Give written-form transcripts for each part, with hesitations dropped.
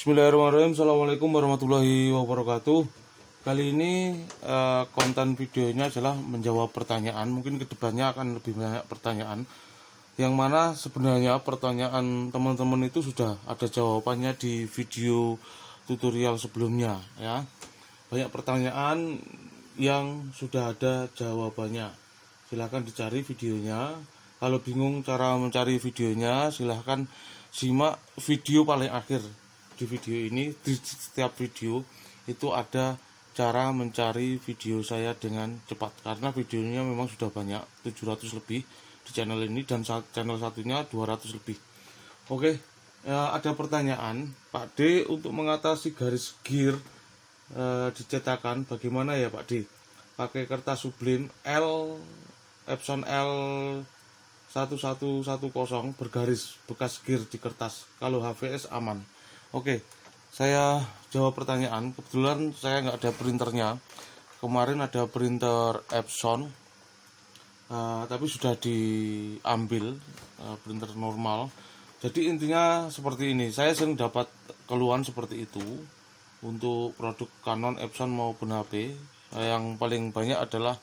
Bismillahirrahmanirrahim. Assalamualaikum warahmatullahi wabarakatuh. Kali ini konten videonya adalah menjawab pertanyaan. Mungkin kedepannya akan lebih banyak pertanyaan, yang mana sebenarnya pertanyaan teman-teman itu sudah ada jawabannya di video tutorial sebelumnya ya. Banyak pertanyaan yang sudah ada jawabannya. Silahkan dicari videonya. Kalau bingung cara mencari videonya, silahkan simak video paling akhir. Di video ini, di setiap video itu ada cara mencari video saya dengan cepat, karena videonya memang sudah banyak, 700 lebih di channel ini, dan channel satunya 200 lebih. Oke, ada pertanyaan, Pak D, untuk mengatasi garis gear dicetakan bagaimana ya Pak D? Pakai kertas sublin Epson L 1110 bergaris bekas gear di kertas, kalau HVS aman. Oke, saya jawab pertanyaan. Kebetulan saya nggak ada printernya. Kemarin ada printer Epson, tapi sudah diambil printer normal. Jadi intinya seperti ini. Saya sering dapat keluhan seperti itu untuk produk Canon, Epson maupun HP. Yang paling banyak adalah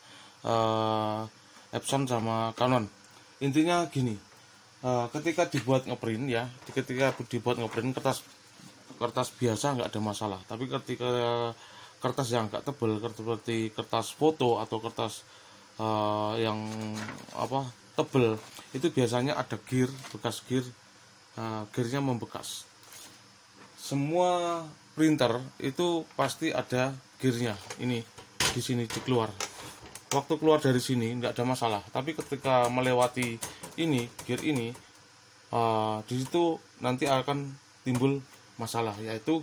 Epson sama Canon. Intinya gini, ketika dibuat ngeprint ya, ketika dibuat ngeprint kertas biasa nggak ada masalah, tapi ketika kertas yang agak tebal seperti kertas foto atau kertas yang tebal, itu biasanya ada gear, bekas gear, gearnya membekas. Semua printer itu pasti ada gearnya, ini di sini keluar. Waktu keluar dari sini nggak ada masalah, tapi ketika melewati ini gear ini, di situ nanti akan timbul masalah, yaitu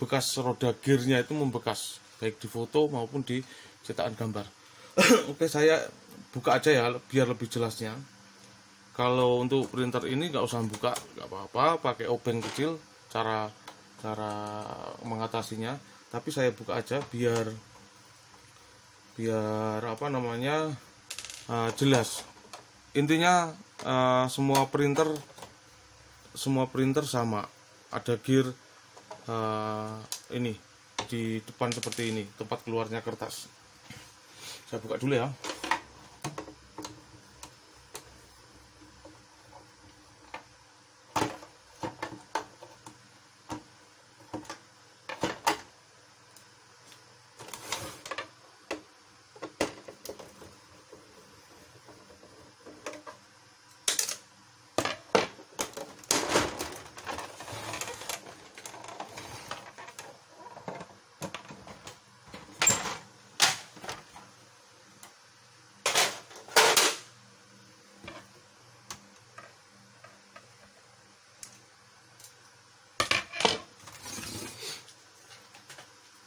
bekas roda gearnya itu membekas, baik di foto maupun di cetakan gambar. Oke, saya buka aja ya biar lebih jelasnya. Kalau untuk printer ini nggak usah buka, nggak apa-apa, pakai obeng kecil cara mengatasinya. Tapi saya buka aja biar jelas. Intinya semua printer sama, ada gear ini di depan seperti ini, tempat keluarnya kertas. Saya buka dulu ya.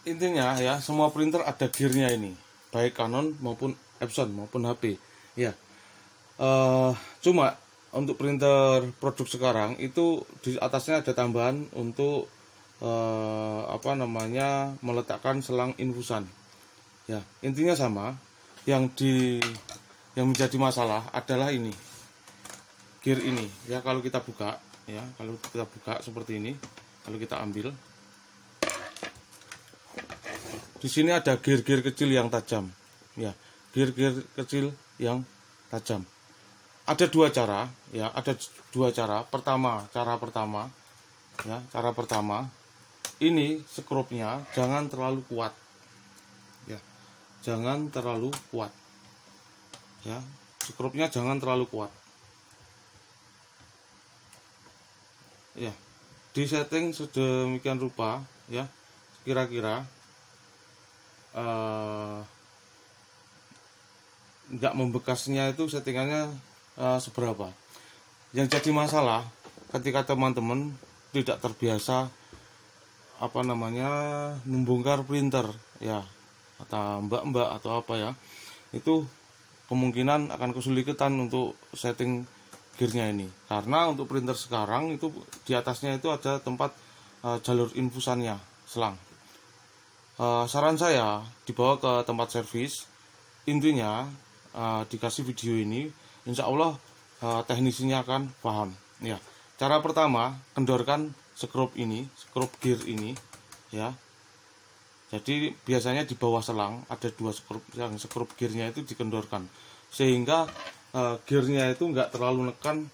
Intinya ya, semua printer ada gearnya ini, baik Canon maupun Epson maupun HP ya. Cuma untuk printer produk sekarang itu di atasnya ada tambahan untuk meletakkan selang infusan ya. Intinya sama. Yang menjadi masalah adalah ini, gear ini ya. Kalau kita buka ya, seperti ini, kalau kita ambil, di sini ada gear-gear kecil yang tajam ya, gear-gear kecil yang tajam. Ada dua cara ya, cara pertama ini skrupnya jangan terlalu kuat ya, skrupnya jangan terlalu kuat ya. Di setting sedemikian rupa ya, kira-kira nggak membekasnya itu settingannya seberapa. Yang jadi masalah ketika teman-teman tidak terbiasa membongkar printer ya, atau mbak-mbak atau apa ya, itu kemungkinan akan kesulitan untuk setting gearnya ini, karena untuk printer sekarang itu di atasnya itu ada tempat jalur infusannya, selang. Saran saya dibawa ke tempat servis. Intinya dikasih video ini, insya Allah teknisinya akan paham ya. Cara pertama, kendorkan skrup ini, skrup gear ini ya. Jadi biasanya di bawah selang ada 2 skrup, yang skrup gearnya itu dikendorkan sehingga gearnya itu enggak terlalu nekan.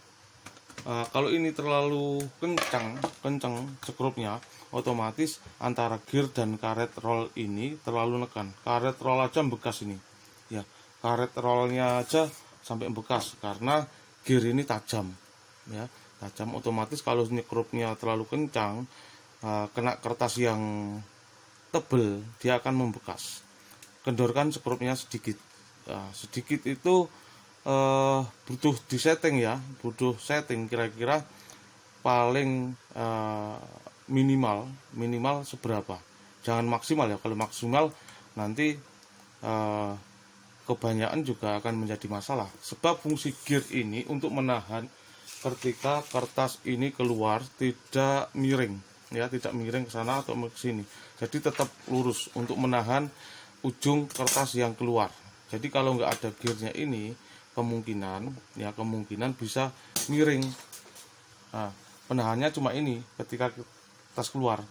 Kalau ini terlalu kencang skrupnya, otomatis antara gear dan karet roll ini terlalu nekan. Karet roll aja bekas ini ya, karet rollnya aja sampai bekas karena gear ini tajam ya, tajam. Otomatis kalau skrupnya terlalu kencang, kena kertas yang tebel, dia akan membekas. Kendorkan skrupnya sedikit, sedikit itu butuh disetting ya, butuh setting kira-kira paling minimal seberapa, jangan maksimal ya. Kalau maksimal nanti kebanyakan juga akan menjadi masalah, sebab fungsi gear ini untuk menahan ketika kertas ini keluar tidak miring ya, tidak miring ke sana atau ke sini, jadi tetap lurus untuk menahan ujung kertas yang keluar. Jadi kalau nggak ada gearnya ini, kemungkinan bisa miring. Nah, penahannya cuma ini ketika kertas keluar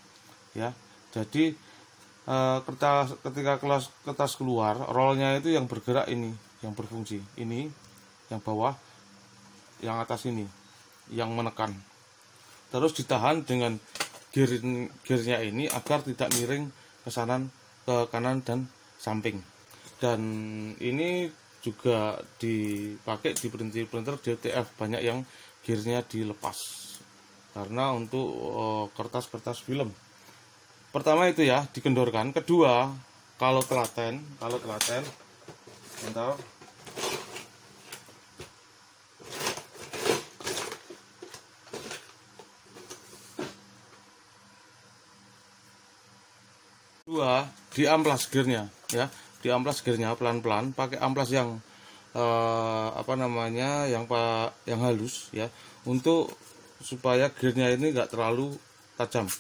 ya. Jadi ketika kertas keluar, rollnya itu yang bergerak ini, yang berfungsi ini, yang bawah, yang atas ini yang menekan, terus ditahan dengan gearnya ini agar tidak miring ke kanan dan samping. Dan ini juga dipakai di printer DTF, banyak yang gearnya dilepas karena untuk kertas-kertas film. Pertama itu ya, dikendorkan. Kedua, kalau telaten bentar. Kedua, diamplas gearnya ya, diamplas gearnya pelan-pelan, pakai amplas yang yang halus ya, untuk supaya gearnya ini enggak terlalu tajam.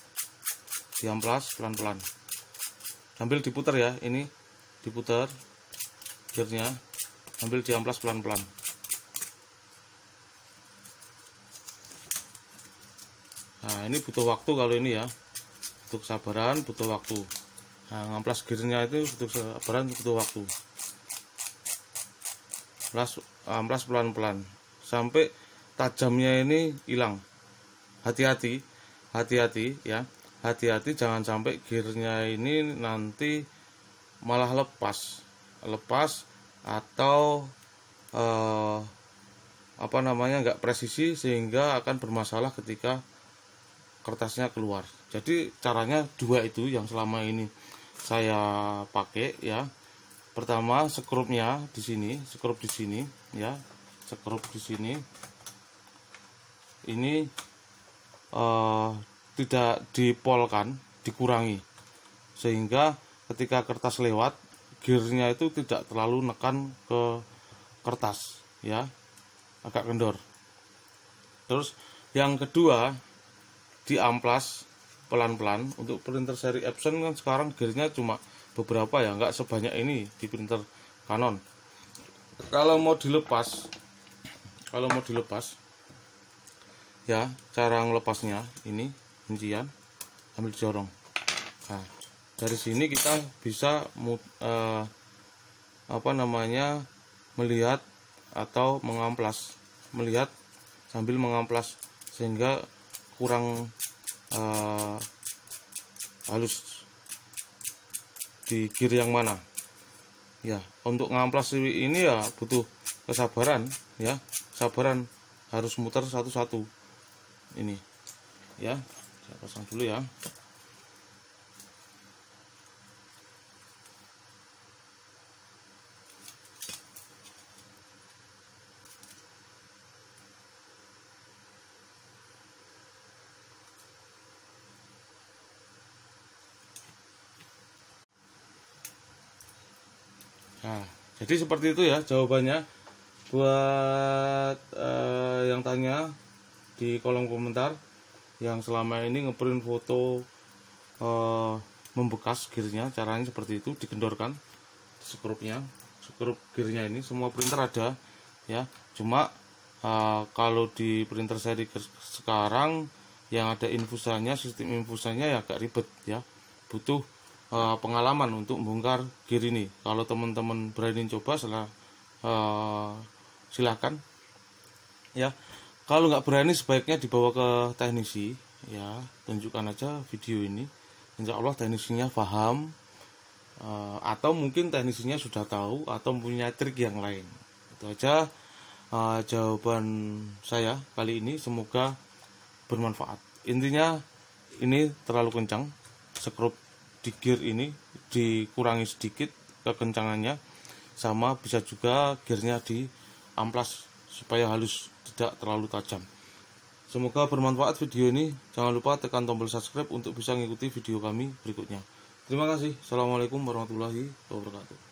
Diamplas pelan-pelan sambil diputar ya, ini diputar gearnya sambil diamplas pelan-pelan. Nah, ini butuh waktu, kalau ini ya butuh kesabaran, butuh waktu. Nah, ngamplas gearnya itu butuh kesabaran, butuh waktu. Amplas pelan-pelan sampai tajamnya ini hilang. Hati-hati ya, hati-hati jangan sampai gearnya ini nanti malah lepas atau nggak presisi, sehingga akan bermasalah ketika kertasnya keluar. Jadi caranya dua itu yang selama ini saya pakai ya. Pertama, skrupnya di sini, skrup di sini ya, skrup di sini ini tidak dipolkan, dikurangi, sehingga ketika kertas lewat, gearnya itu tidak terlalu nekan ke kertas ya, agak kendor. Terus yang kedua, diamplas pelan-pelan. Untuk printer seri Epson kan sekarang gearnya cuma beberapa ya, nggak sebanyak ini di printer Canon. Kalau mau dilepas ya, cara melepasnya ini kuncian, ambil dorong. Nah, dari sini kita bisa melihat atau mengamplas, melihat sambil mengamplas, sehingga kurang halus di gear yang mana ya. Untuk ngamplas ini ya butuh kesabaran ya, kesabaran, harus muter satu-satu ini ya. Saya pasang dulu ya. Nah, jadi seperti itu ya jawabannya. Buat yang tanya di kolom komentar, yang selama ini ngeprint foto membekas gearnya, caranya seperti itu, dikendorkan skrupnya, skrup gearnya ini semua printer ada ya. Cuma kalau di printer seri sekarang yang ada infusannya, sistem infusannya ya agak ribet ya, butuh pengalaman untuk membongkar gear ini. Kalau teman-teman berani coba silahkan ya. Kalau nggak berani sebaiknya dibawa ke teknisi ya, tunjukkan aja video ini, insya Allah teknisinya paham, atau mungkin teknisinya sudah tahu atau punya trik yang lain. Itu aja jawaban saya kali ini, semoga bermanfaat. Intinya ini terlalu kencang, skrup di gear ini dikurangi sedikit kekencangannya, sama bisa juga gearnya di amplas supaya halus, tidak terlalu tajam. Semoga bermanfaat video ini. Jangan lupa tekan tombol subscribe untuk bisa mengikuti video kami berikutnya. Terima kasih. Assalamualaikum warahmatullahi wabarakatuh.